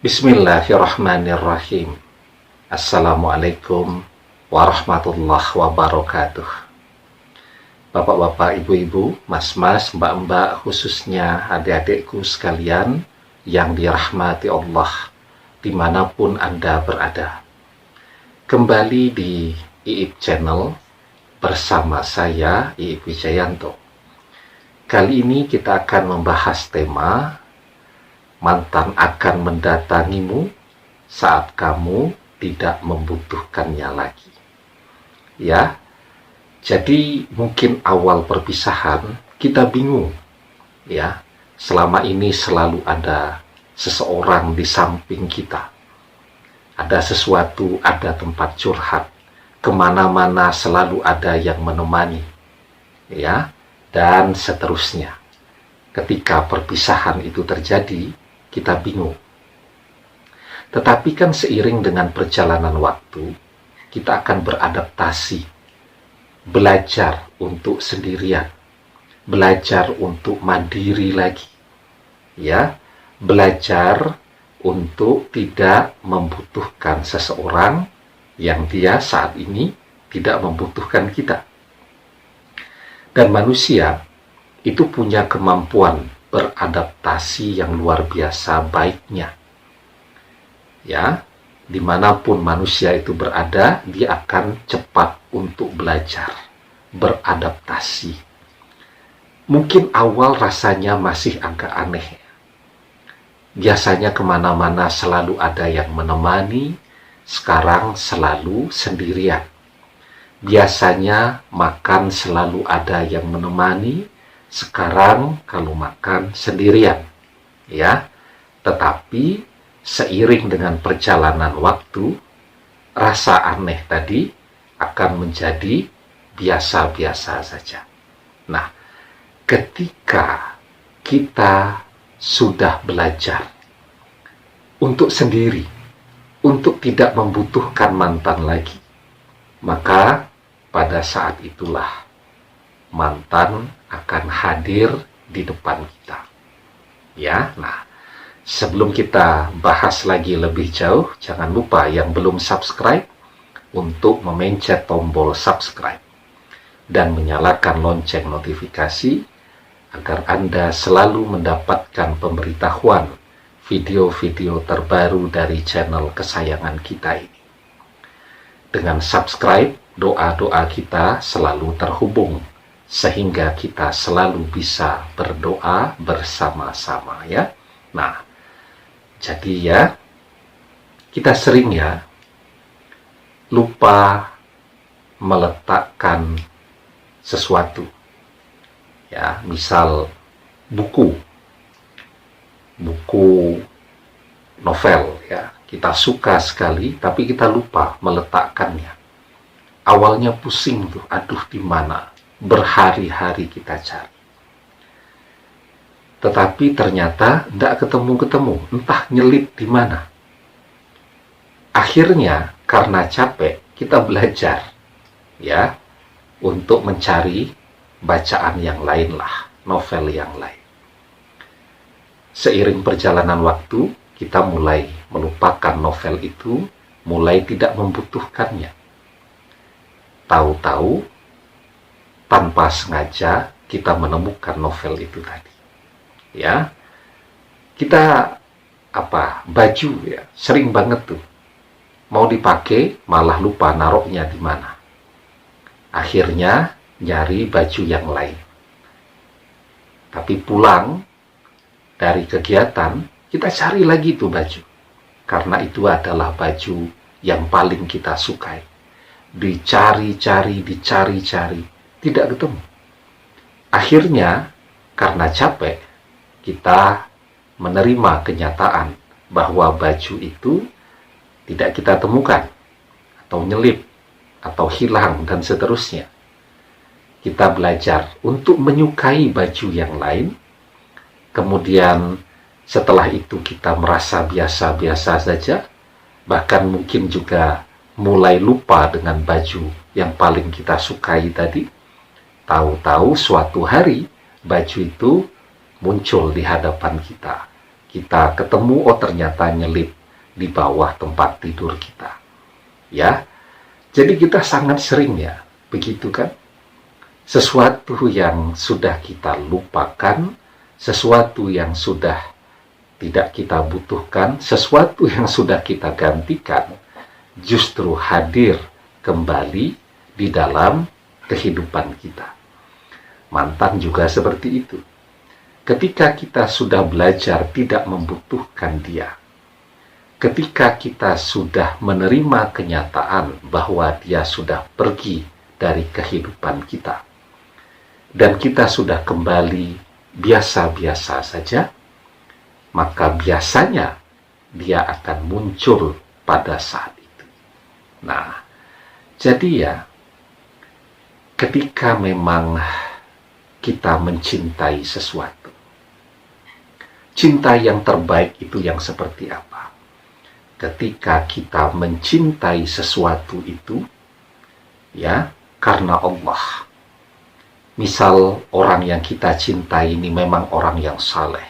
Bismillahirrahmanirrahim. Assalamualaikum warahmatullahi wabarakatuh. Bapak-bapak, ibu-ibu, mas-mas, mbak-mbak, khususnya adik-adikku sekalian yang dirahmati Allah dimanapun Anda berada. Kembali di IIP Channel bersama saya, IIP Wijayanto. Kali ini kita akan membahas tema mantan akan mendatangimu saat kamu tidak membutuhkannya lagi. Ya, jadi mungkin awal perpisahan kita bingung. Ya, selama ini selalu ada seseorang di samping kita. Ada sesuatu, ada tempat curhat. Kemana-mana selalu ada yang menemani. Ya, dan seterusnya. Ketika perpisahan itu terjadi, kita bingung. Tetapi kan seiring dengan perjalanan waktu, kita akan beradaptasi, belajar untuk sendirian, belajar untuk mandiri lagi, ya, belajar untuk tidak membutuhkan seseorang yang dia saat ini tidak membutuhkan kita. Dan manusia itu punya kemampuan beradaptasi yang luar biasa baiknya. Ya, dimanapun manusia itu berada, dia akan cepat untuk belajar, beradaptasi. Mungkin awal rasanya masih agak aneh. Biasanya kemana-mana selalu ada yang menemani, sekarang selalu sendirian. Biasanya makan selalu ada yang menemani, sekarang kalau makan sendirian, ya. Tetapi seiring dengan perjalanan waktu, rasa aneh tadi akan menjadi biasa-biasa saja. Nah, ketika kita sudah belajar untuk sendiri, untuk tidak membutuhkan mantan lagi, maka pada saat itulah mantan akan hadir di depan kita. Ya, nah, sebelum kita bahas lagi lebih jauh, jangan lupa yang belum subscribe untuk memencet tombol subscribe dan menyalakan lonceng notifikasi agar Anda selalu mendapatkan pemberitahuan video-video terbaru dari channel kesayangan kita ini. Dengan subscribe, doa-doa kita selalu terhubung, sehingga kita selalu bisa berdoa bersama-sama, ya. Nah, jadi ya, kita sering ya lupa meletakkan sesuatu. Ya, misal buku novel, ya. Kita suka sekali, tapi kita lupa meletakkannya. Awalnya pusing tuh, aduh di mana? Berhari-hari kita cari. Tetapi ternyata tidak ketemu-ketemu, entah nyelip di mana. Akhirnya karena capek, kita belajar, ya, untuk mencari bacaan yang lain lah, novel yang lain. Seiring perjalanan waktu, kita mulai melupakan novel itu, mulai tidak membutuhkannya. Tahu-tahu, tanpa sengaja kita menemukan novel itu tadi. Ya, kita baju ya, sering banget tuh mau dipakai malah lupa naruhnya di mana. Akhirnya nyari baju yang lain. Tapi pulang dari kegiatan, kita cari lagi tuh baju. Karena itu adalah baju yang paling kita sukai. Dicari-cari, tidak ketemu. Akhirnya, karena capek, kita menerima kenyataan bahwa baju itu tidak kita temukan, atau nyelip, atau hilang, dan seterusnya. Kita belajar untuk menyukai baju yang lain, kemudian setelah itu kita merasa biasa-biasa saja, bahkan mungkin juga mulai lupa dengan baju yang paling kita sukai tadi. Tahu-tahu suatu hari baju itu muncul di hadapan kita. kita ketemu, oh ternyata nyelip di bawah tempat tidur kita. Ya, jadi kita sangat sering ya, begitu kan? Sesuatu yang sudah kita lupakan, sesuatu yang sudah tidak kita butuhkan, sesuatu yang sudah kita gantikan, justru hadir kembali di dalam kehidupan kita. Mantan juga seperti itu. Ketika kita sudah belajar tidak membutuhkan dia, ketika kita sudah menerima kenyataan bahwa dia sudah pergi dari kehidupan kita, dan kita sudah kembali biasa-biasa saja, maka biasanya dia akan muncul pada saat itu. Nah, jadi ya, ketika memang kita mencintai sesuatu, cinta yang terbaik itu yang seperti apa? Ketika kita mencintai sesuatu itu, ya, karena Allah. Misal orang yang kita cintai ini memang orang yang saleh,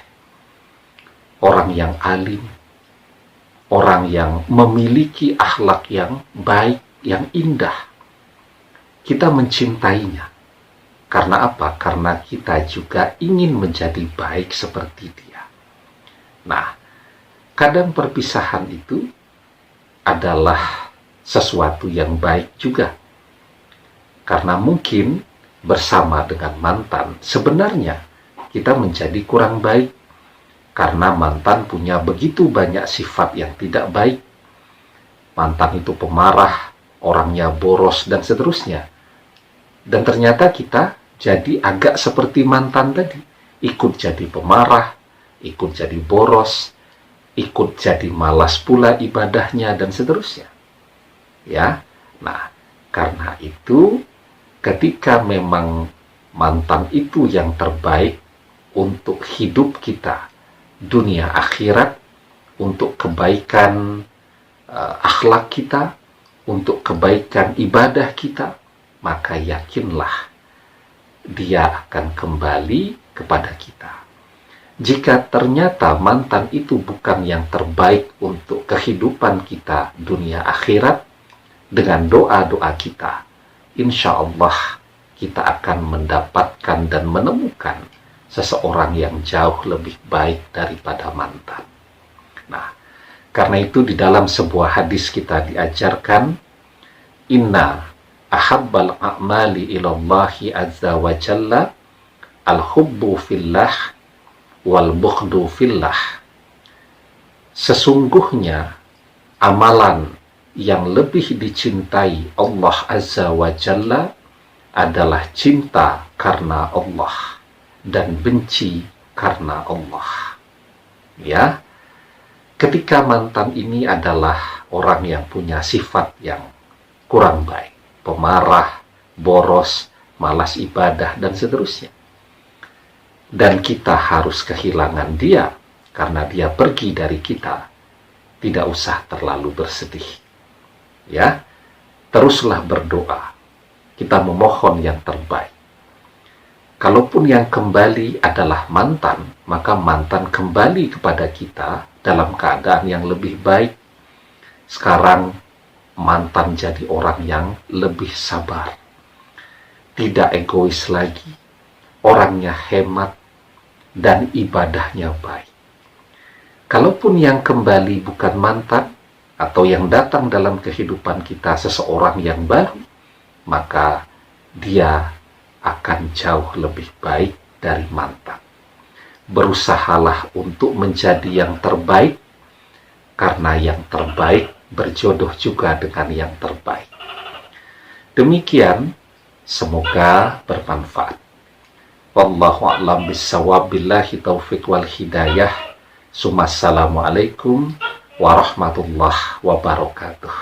orang yang alim, orang yang memiliki akhlak yang baik, yang indah. Kita mencintainya. Karena apa? Karena kita juga ingin menjadi baik seperti dia. Nah, kadang perpisahan itu adalah sesuatu yang baik juga. Karena mungkin bersama dengan mantan, sebenarnya kita menjadi kurang baik. Karena mantan punya begitu banyak sifat yang tidak baik. Mantan itu pemarah, orangnya boros, dan seterusnya. Dan ternyata kita jadi agak seperti mantan tadi. Ikut jadi pemarah, ikut jadi boros, ikut jadi malas pula ibadahnya, dan seterusnya. Ya, nah, karena itu ketika memang mantan itu yang terbaik untuk hidup kita, dunia akhirat, untuk kebaikan akhlak kita, untuk kebaikan ibadah kita, maka yakinlah dia akan kembali kepada kita. Jika ternyata mantan itu bukan yang terbaik untuk kehidupan kita dunia akhirat, dengan doa-doa kita, insya Allah kita akan mendapatkan dan menemukan seseorang yang jauh lebih baik daripada mantan. Nah, karena itu di dalam sebuah hadis kita diajarkan, inna ahabbal a'mali ilallahi azza wa jalla al-hubbu fillah wal bughdu fillah. Sesungguhnya amalan yang lebih dicintai Allah azza wa jalla adalah cinta karena Allah dan benci karena Allah. Ya, ketika mantan ini adalah orang yang punya sifat yang kurang baik, pemarah, boros, malas ibadah, dan seterusnya, dan kita harus kehilangan dia karena dia pergi dari kita, tidak usah terlalu bersedih. Ya, teruslah berdoa. Kita memohon yang terbaik. Kalaupun yang kembali adalah mantan, maka mantan kembali kepada kita dalam keadaan yang lebih baik. Sekarang mantan jadi orang yang lebih sabar, tidak egois lagi, orangnya hemat, dan ibadahnya baik. Kalaupun yang kembali bukan mantan, atau yang datang dalam kehidupan kita seseorang yang baru, maka dia akan jauh lebih baik dari mantan. Berusahalah untuk menjadi yang terbaik, karena yang terbaik berjodoh juga dengan yang terbaik. Demikian, semoga bermanfaat. Wallahu a'lam bissawab, billahi taufiq wal hidayah. Assalamualaikum warahmatullahi wabarakatuh.